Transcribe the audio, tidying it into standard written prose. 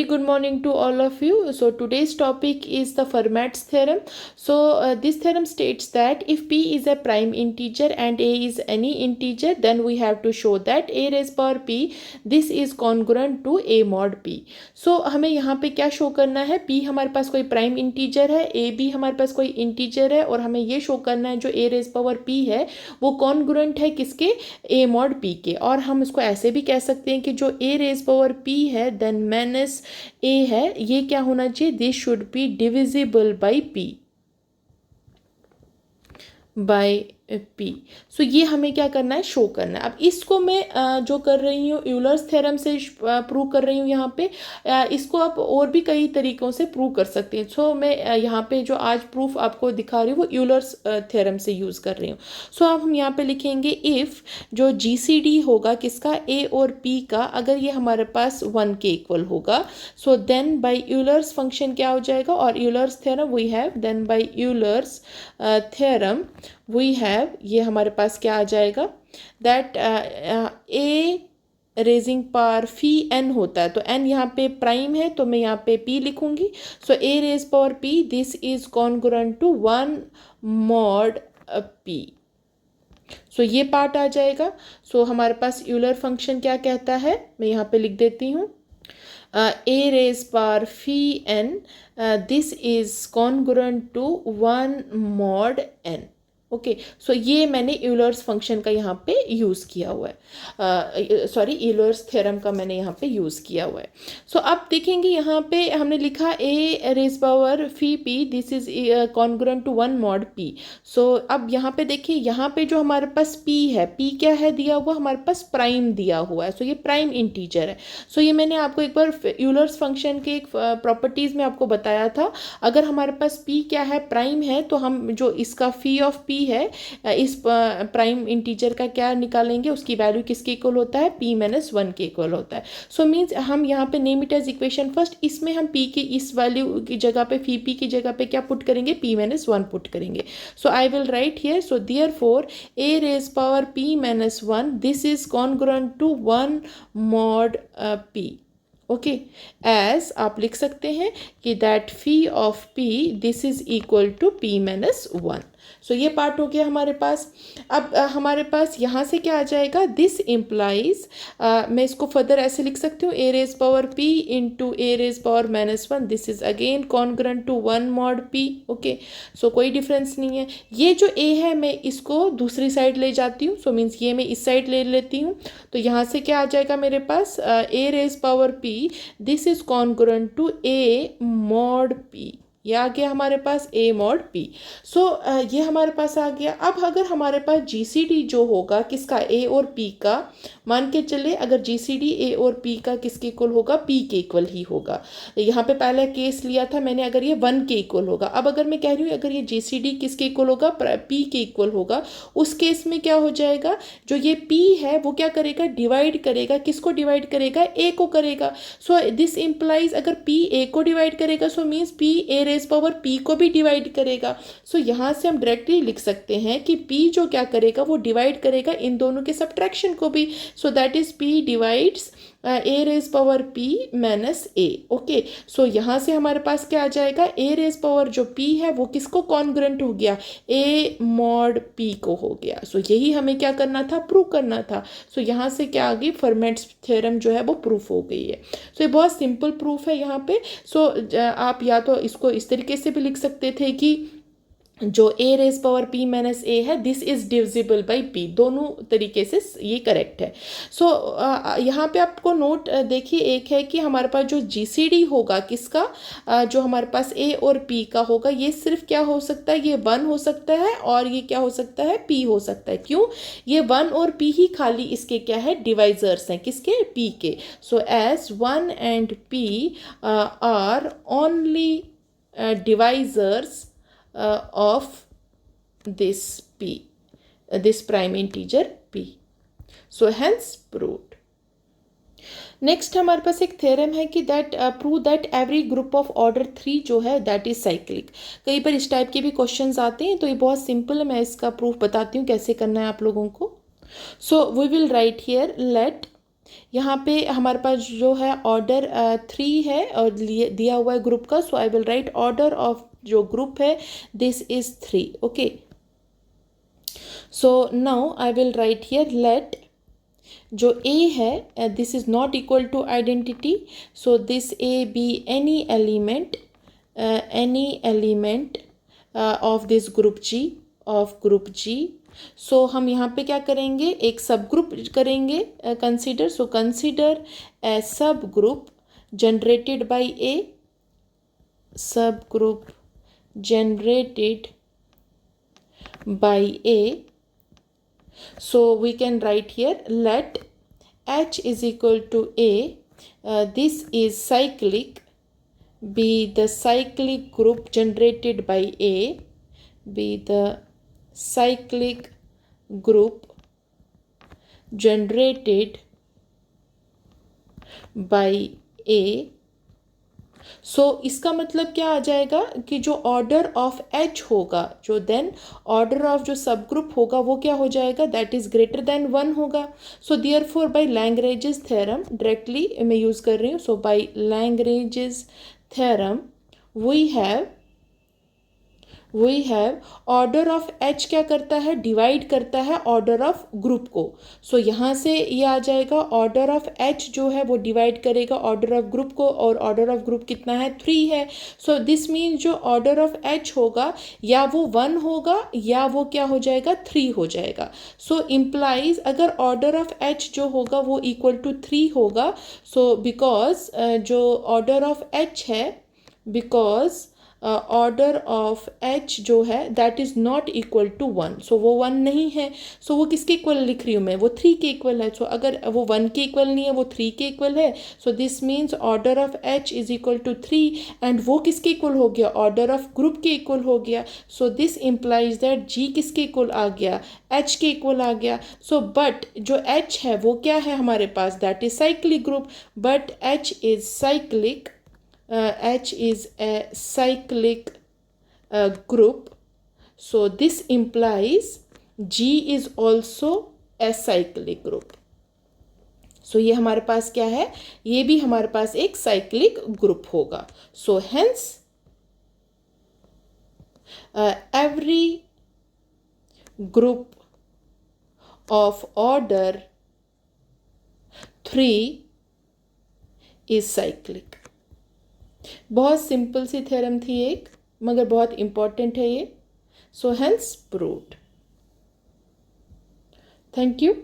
Good morning to all of you. So today's topic is the Fermat's theorem. So this theorem states that if p is a prime integer and a is any integer, then we have to show that a raised power p this is congruent to a mod p. So हमें यहाँ पे क्या show करना है, p हमारे पास कोई prime integer है, a भी हमारे पास कोई इंटीजर है, और हमें ये शो करना है जो a रेज पावर p है वो कॉन्ग्रुएंट है किसके, a mod p के. और हम इसको ऐसे भी कह सकते हैं कि जो a रेज पावर p है देन माइनस ए है, ये क्या होना चाहिए, this should be divisible by p, by p. सो ये हमें क्या करना है, शो करना है. अब इसको मैं जो कर रही हूँ यूलर्स थ्योरम से प्रूव कर रही हूँ यहाँ पे. इसको आप और भी कई तरीक़ों से प्रूव कर सकते हैं. सो मैं यहाँ पे जो आज प्रूफ आपको दिखा रही हूँ वो यूलर्स थ्योरम से यूज़ कर रही हूँ. सो अब हम यहाँ पे लिखेंगे इफ़ जो जीसीडी होगा किसका, ए और पी का, अगर ये हमारे पास 1 के इक्वल होगा, so then by Euler's function क्या हो जाएगा, और Euler's theorem we have, then by Euler's theorem we have, ये हमारे पास क्या आ जाएगा, that a raising power phi n होता है. तो एन यहाँ पे प्राइम है तो मैं यहाँ पे पी लिखूंगी. So a raise power p this is congruent to 1 mod p. सो ये पार्ट आ जाएगा. सो हमारे पास यूलर फंक्शन क्या कहता है, मैं यहाँ पे लिख देती हूँ, a raised power phi n, this is congruent to 1 mod n. Okay. सो ये मैंने यूलर्स फंक्शन का यहाँ पे यूज़ किया हुआ है, सॉरी यूलर्स थ्योरम का मैंने यहाँ पे यूज़ किया हुआ है. सो अब देखेंगे यहाँ पे हमने लिखा a raise power phi p this is congruent to 1 mod p. So अब यहाँ पे देखिए, यहाँ पे जो हमारे पास पी है, पी क्या है दिया हुआ, हमारे पास प्राइम दिया हुआ है. सो ये प्राइम इंटीजर है. सो ये मैंने आपको एक बार यूलर्स फंक्शन के एक प्रॉपर्टीज़ में आपको बताया था. अगर हमारे पास पी क्या है, प्राइम है, तो हम जो इसका फी ऑफ पी है, इस प्राइम इंटीजर का क्या निकालेंगे, उसकी वैल्यू किसके इक्वल होता है, p माइनस 1 के इक्वल होता है. सो मीन्स हम यहाँ पे name it as equation first, इसमें हम p की इस वैल्यू की जगह पे, फी p की जगह पे क्या पुट करेंगे, p माइनस 1 पुट करेंगे. So I will write here, so therefore a raise power p minus 1 this is congruent to 1 mod p. Okay, as आप लिख सकते हैं कि that phi of p this is equal to p minus 1. So ये part हो गया हमारे पास. अब हमारे पास यहाँ से क्या आ जाएगा, दिस इम्प्लाइज, मैं इसको फर्दर ऐसे लिख सकती हूँ, a raise power p into a raise power minus 1 this is again congruent to 1 mod p. Okay. So कोई डिफरेंस नहीं है. ये जो a है मैं इसको दूसरी साइड ले जाती हूँ. सो मीन्स ये मैं इस साइड ले लेती हूँ. तो यहाँ से क्या आ जाएगा मेरे पास, a raise power p this is congruent to a mod p. ये आ गया हमारे पास a मॉड p. सो ये हमारे पास आ गया. अब अगर हमारे पास GCD जो होगा किसका, a और p का, मान के चले अगर GCD a और p का किसके इक्वल होगा, p के इक्वल ही होगा. यहाँ पे पहले केस लिया था मैंने, अगर ये 1 के इक्वल होगा. अब अगर मैं कह रही हूँ अगर ये GCD किसके इक्वल होगा, p के इक्वल होगा, उस केस में क्या हो जाएगा, जो ये p है वो क्या करेगा, डिवाइड करेगा, किसको डिवाइड करेगा, a को करेगा. सो दिस इम्प्लाइज अगर p a को डिवाइड करेगा, so means p a raise power p को भी डिवाइड करेगा. सो यहाँ से हम डायरेक्टली लिख सकते हैं कि p जो क्या करेगा वो डिवाइड करेगा इन दोनों के सब्ट्रैक्शन को भी. So that is p divides a raise power p minus a. Okay. So यहाँ से हमारे पास क्या आ जाएगा, ए रेज पावर जो p है वो किसको कॉन्ग्रुएंट हो गया, a मॉड p को हो गया. सो यही हमें क्या करना था, प्रूव करना था. सो यहाँ से क्या आ गई, फर्मेट्स थ्योरम जो है वो प्रूफ हो गई है. सो ये बहुत सिंपल प्रूफ है यहाँ पे. सो आप या तो इसको इस तरीके से भी लिख सकते थे कि जो a raise power p minus a है this is divisible by p. दोनों तरीके से ये करेक्ट है. सो यहाँ पे आपको नोट देखिए, एक है कि हमारे पास जो GCD होगा किसका, जो हमारे पास a और p का होगा, ये सिर्फ क्या हो सकता है, ये 1 हो सकता है, और ये क्या हो सकता है, p हो सकता है. क्यों, ये 1 और p ही खाली इसके क्या है, डिवाइजर्स हैं, किसके, p के. So as 1 and p are only divisors of this p, this prime integer p. So hence proved. Next हमारे पास एक थ्योरम है कि that prove that every group of order 3 जो है दैट इज साइक्लिक. कई बार इस टाइप के भी क्वेश्चंस आते हैं, तो ये बहुत सिंपल है, मैं इसका प्रूफ बताती हूँ कैसे करना है आप लोगों को. So we will write here, let यहाँ पे हमारे पास जो है ऑर्डर 3 है और दिया हुआ है ग्रुप का, so I will write order of जो ग्रुप है this is 3. Okay, so now I will write here let जो A है this is not equal to identity, so this A be any element of this group G. So हम यहाँ पे क्या करेंगे, एक सब ग्रुप करेंगे कंसीडर. सो कंसीडर ए सब ग्रुप जनरेटेड बाय A, सब group generated by A. So we can write here let H is equal to A. This is cyclic, be the cyclic group generated by A, be the cyclic group generated by A. सो इसका मतलब क्या आ जाएगा कि जो order of H होगा, जो then order of जो सब ग्रुप होगा वो क्या हो जाएगा, दैट इज ग्रेटर देन 1 होगा. So therefore by Lagrange's theorem directly मैं यूज़ कर रही हूँ. So by Lagrange's theorem we have order of H क्या करता है, डिवाइड करता है ऑर्डर ऑफ ग्रुप को. सो यहाँ से ये आ जाएगा ऑर्डर ऑफ एच जो है वो डिवाइड करेगा ऑर्डर ऑफ ग्रुप को, और ऑर्डर ऑफ ग्रुप कितना है, 3 है. सो दिस मीन जो ऑर्डर ऑफ एच होगा या वो 1 होगा या वो क्या हो जाएगा, 3 हो जाएगा. सो इम्प्लाइज अगर ऑर्डर ऑफ एच जो होगा वो इक्वल टू 3 होगा. सो बिकॉज जो ऑर्डर ऑफ एच है, बिकॉज ऑर्डर ऑफ एच जो है that is not equal to 1. So वो 1 नहीं है. सो वो किसके इक्वल लिख रही हूँ मैं, वो 3 के इक्वल है. सो अगर वो 1 के इक्वल नहीं है, वो 3 के इक्वल है. So this means order of H is equal to 3 and वो किसके इक्वल हो गया, ऑर्डर ऑफ ग्रुप के इक्वल हो गया. So this implies that G किसके इक्वल आ गया, एच के इक्वल आ गया. सो बट जो एच है वो क्या है हमारे पास, that is cyclic group. But H is cyclic, H is a cyclic group. So this implies G is also a cyclic group. So ये हमारे पास क्या है, ये भी हमारे पास एक cyclic group होगा. So hence every group of order 3 is cyclic. बहुत सिंपल सी थ्योरम थी एक, मगर बहुत इम्पॉर्टेंट है ये. So hence proved. Thank you.